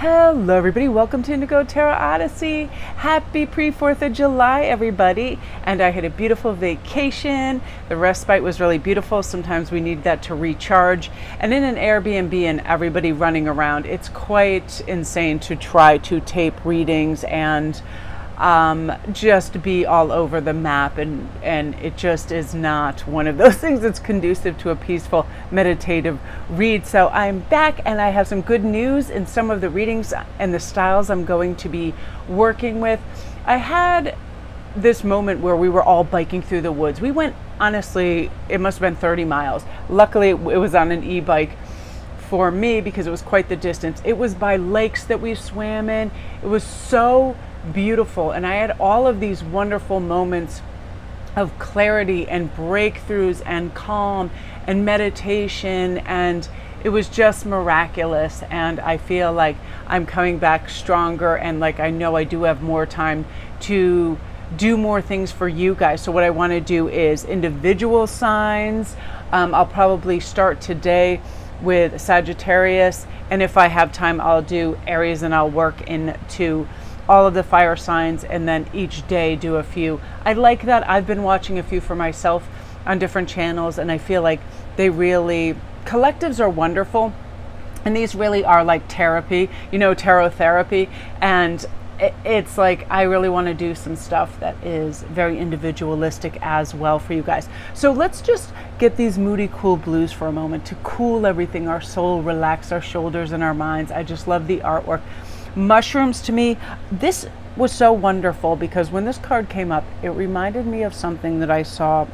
Hello everybody, welcome to Indigo Tarot Odyssey. Happy pre-4th of July everybody. And I had a beautiful vacation. The respite was really beautiful. Sometimes we need that to recharge. And in an Airbnb and everybody running around, it's quite insane to try to tape readings and just be all over the map, and it just is not one of those things that's conducive to a peaceful meditative read. So I'm back and I have some good news in some of the readings and the styles I'm going to be working with. I had this moment where we were all biking through the woods. We went, honestly, it must have been 30 miles. Luckily it was on an e-bike for me because it was quite the distance. It was by lakes that we swam in. It was so beautiful, and I had all of these wonderful moments of clarity and breakthroughs and calm and meditation, and it was just miraculous. And I feel like I'm coming back stronger, and like I know I do have more time to do more things for you guys. So what I want to do is individual signs. I'll probably start today with Sagittarius, and if I have time I'll do Aries, and I'll work into all of the fire signs, and then each day do a few. I like that. I've been watching a few for myself on different channels, and I feel like they really, collectives are wonderful, and these really are like therapy, you know, tarot therapy. And it's like I really want to do some stuff that is very individualistic as well for you guys. So let's just get these moody cool blues for a moment to cool everything, our soul, relax our shoulders and our minds. I just love the artwork. Mushrooms, to me, this was so wonderful because when this card came up, it reminded me of something that I saw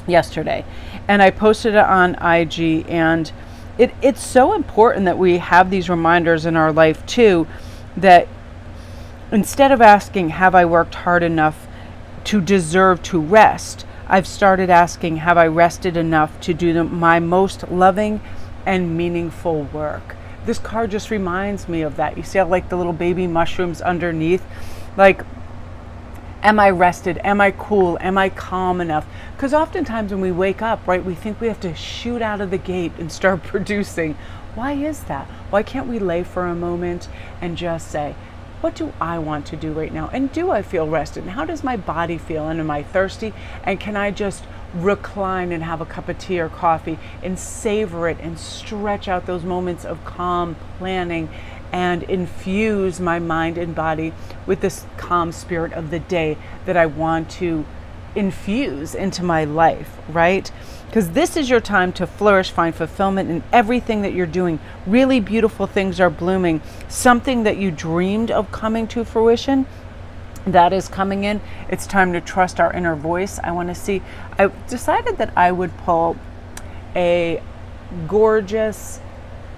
yesterday, and I posted it on IG. And it's so important that we have these reminders in our life too, that instead of asking, have I worked hard enough to deserve to rest, I've started asking, have I rested enough to do my most loving and meaningful work? This card just reminds me of that. You see how like the little baby mushrooms underneath? Like, am I rested? Am I cool? Am I calm enough? Because oftentimes when we wake up, right, we think we have to shoot out of the gate and start producing. Why is that? Why can't we lay for a moment and just say, what do I want to do right now? And do I feel rested? And how does my body feel? And am I thirsty? And can I just recline and have a cup of tea or coffee and savor it and stretch out those moments of calm planning and infuse my mind and body with this calm spirit of the day that I want to infuse into my life, right? Because this is your time to flourish, find fulfillment in everything that you're doing. Really beautiful things are blooming. Something that you dreamed of coming to fruition, that is coming in. It's time to trust our inner voice. I want to see, I decided that I would pull a gorgeous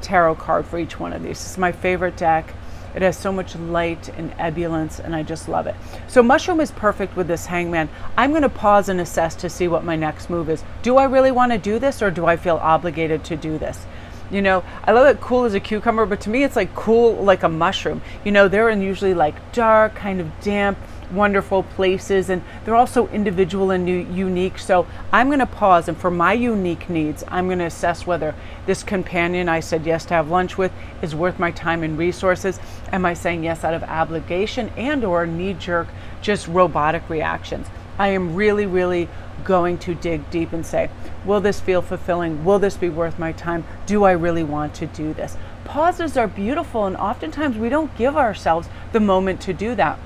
tarot card for each one of these. It's my favorite deck. It has so much light and ebullience, and I just love it. So mushroom is perfect with this hangman. I'm going to pause and assess to see what my next move is. Do I really want to do this, or do I feel obligated to do this? You know, I love it cool as a cucumber, but to me it's like cool like a mushroom. You know, they're in usually like dark, kind of damp, wonderful places, and they're also individual and unique. So I'm going to pause, and for my unique needs, I'm going to assess whether this companion I said yes to have lunch with is worth my time and resources. Am I saying yes out of obligation and or knee-jerk, just robotic reactions? I am really, really going to dig deep and say, will this feel fulfilling? Will this be worth my time? Do I really want to do this? Pauses are beautiful, and oftentimes we don't give ourselves the moment to do that.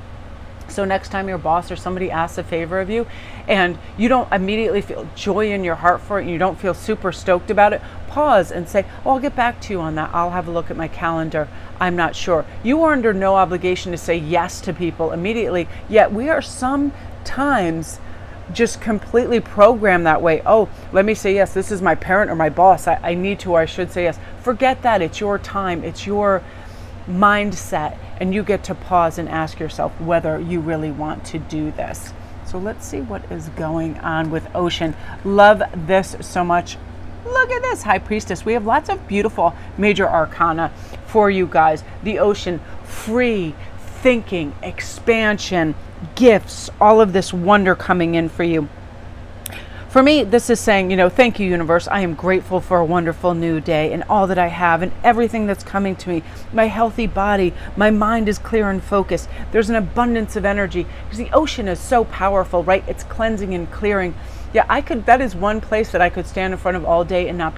So next time your boss or somebody asks a favor of you and you don't immediately feel joy in your heart for it, and you don't feel super stoked about it, pause and say, oh, I'll get back to you on that. I'll have a look at my calendar. I'm not sure. You are under no obligation to say yes to people immediately, yet we are sometimes just completely programmed that way. Oh, let me say yes. This is my parent or my boss. I need to, or I should say yes. Forget that. It's your time. It's your mindset, and you get to pause and ask yourself whether you really want to do this. So let's see what is going on with Ocean. Love this so much. Look at this, High Priestess. We have lots of beautiful major arcana for you guys. The Ocean, free thinking, expansion, gifts, all of this wonder coming in for you. For me, this is saying, thank you, universe. I am grateful for a wonderful new day and all that I have and everything that's coming to me. My healthy body, my mind is clear and focused. There's an abundance of energy because the ocean is so powerful, right? It's cleansing and clearing. Yeah, that is one place that I could stand in front of all day and not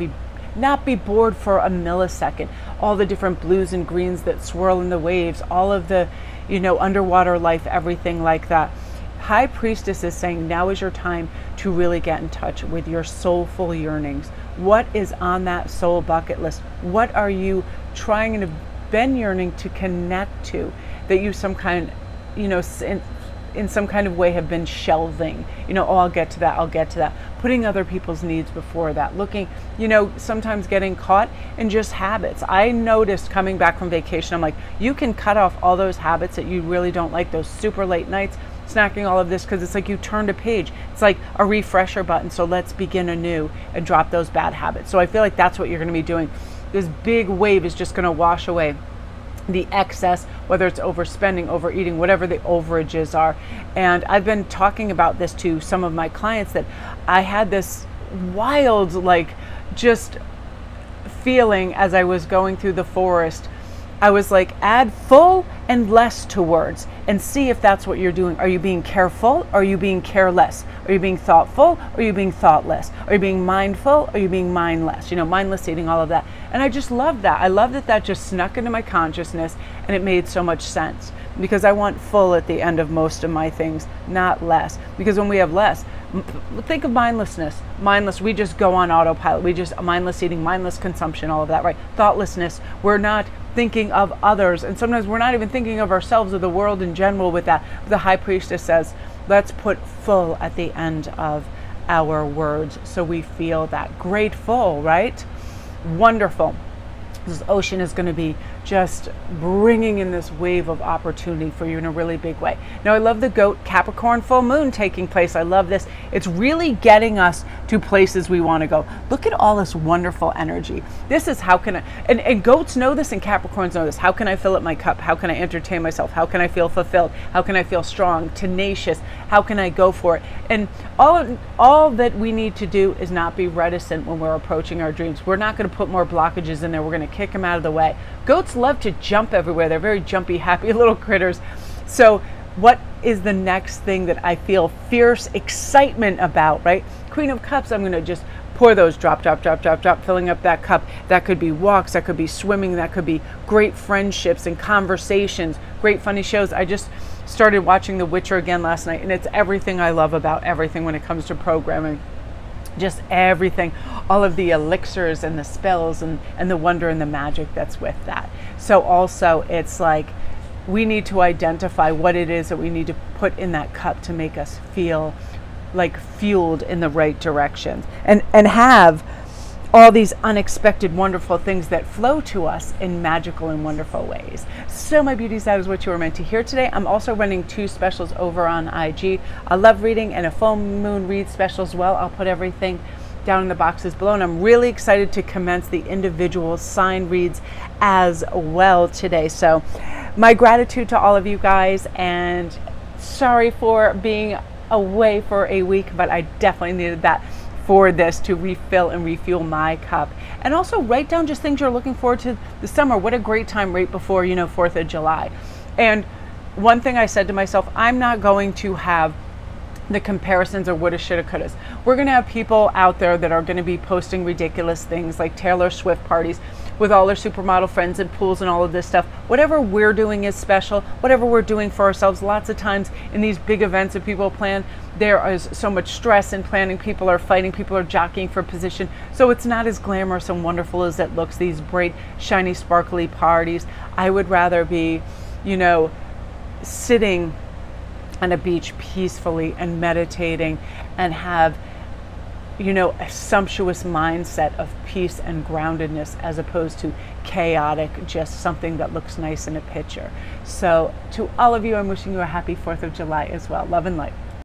be bored for a millisecond. All the different blues and greens that swirl in the waves, all of the, underwater life, everything like that. High Priestess is saying now is your time to really get in touch with your soulful yearnings. What is on that soul bucket list? What are you trying and have been yearning to connect to that you some kind, in some kind of way have been shelving? I'll get to that. Putting other people's needs before that. Looking, sometimes getting caught in just habits. I noticed coming back from vacation, I'm like, you can cut off all those habits that you really don't like, those super late nights, snacking, all of this, because it's like you turned a page. It's like a refresher button. So let's begin anew and drop those bad habits. So I feel like that's what you're going to be doing. This big wave is just going to wash away the excess, whether it's overspending, overeating, whatever the overages are. And I've been talking about this to some of my clients that I had this wild, just feeling as I was going through the forest. I was like, add full and less to words and see if that's what you're doing. Are you being careful? Or are you being careless? Are you being thoughtful? Or are you being thoughtless? Are you being mindful? Or are you being mindless? Mindless eating, all of that. And I just love that. I love that just snuck into my consciousness and it made so much sense because I want full at the end of most of my things, not less. Because when we have less, think of mindlessness. Mindless, we just go on autopilot. We just mindless eating, mindless consumption, all of that, right? Thoughtlessness, we're not thinking of others. And sometimes we're not even thinking of ourselves or the world in general with that. The High Priestess says, let's put full at the end of our words so we feel that. Grateful, right? Wonderful. This ocean is going to be just bringing in this wave of opportunity for you in a really big way. Now, I love the Goat Capricorn full moon taking place. I love this. It's really getting us to places we want to go. Look at all this wonderful energy. This is how can I, and goats know this and Capricorns know this. How can I fill up my cup? How can I entertain myself? How can I feel fulfilled? How can I feel strong, tenacious? How can I go for it? And all that we need to do is not be reticent when we're approaching our dreams. We're not going to put more blockages in there. We're going to kick them out of the way. Goats love to jump everywhere. They're very jumpy, happy little critters. So what is the next thing that I feel fierce excitement about, right? Queen of Cups, I'm going to just pour those drop, filling up that cup. That could be walks, that could be swimming, that could be great friendships and conversations, great funny shows. I just started watching The Witcher again last night, and it's everything I love about everything when it comes to programming. Just everything, all of the elixirs and the spells and the wonder and the magic that's with that. So also it's like we need to identify what it is that we need to put in that cup to make us feel like fueled in the right direction and have all these unexpected wonderful things that flow to us in magical and wonderful ways. So my beauties, that is what you were meant to hear today. I'm also running 2 specials over on IG, a love reading and a full moon read special as well. I'll put everything down in the boxes below, and I'm really excited to commence the individual sign reads as well today. So my gratitude to all of you guys, and sorry for being away for a week, but I definitely needed that for this to refill and refuel my cup. And also write down just things you're looking forward to the summer. What a great time right before 4th of July. And one thing I said to myself, I'm not going to have the comparisons or woulda, shoulda, couldas. We're going to have people out there that are going to be posting ridiculous things like Taylor Swift parties with all their supermodel friends and pools and all of this stuff. Whatever we're doing is special. Whatever we're doing for ourselves. Lots of times in these big events that people plan, there is so much stress in planning. People are fighting. People are jockeying for position. So it's not as glamorous and wonderful as it looks, these bright, shiny, sparkly parties. I would rather be, sitting on a beach peacefully and meditating and have a sumptuous mindset of peace and groundedness as opposed to chaotic, just something that looks nice in a picture. So to all of you, I'm wishing you a happy 4th of July as well. Love and light.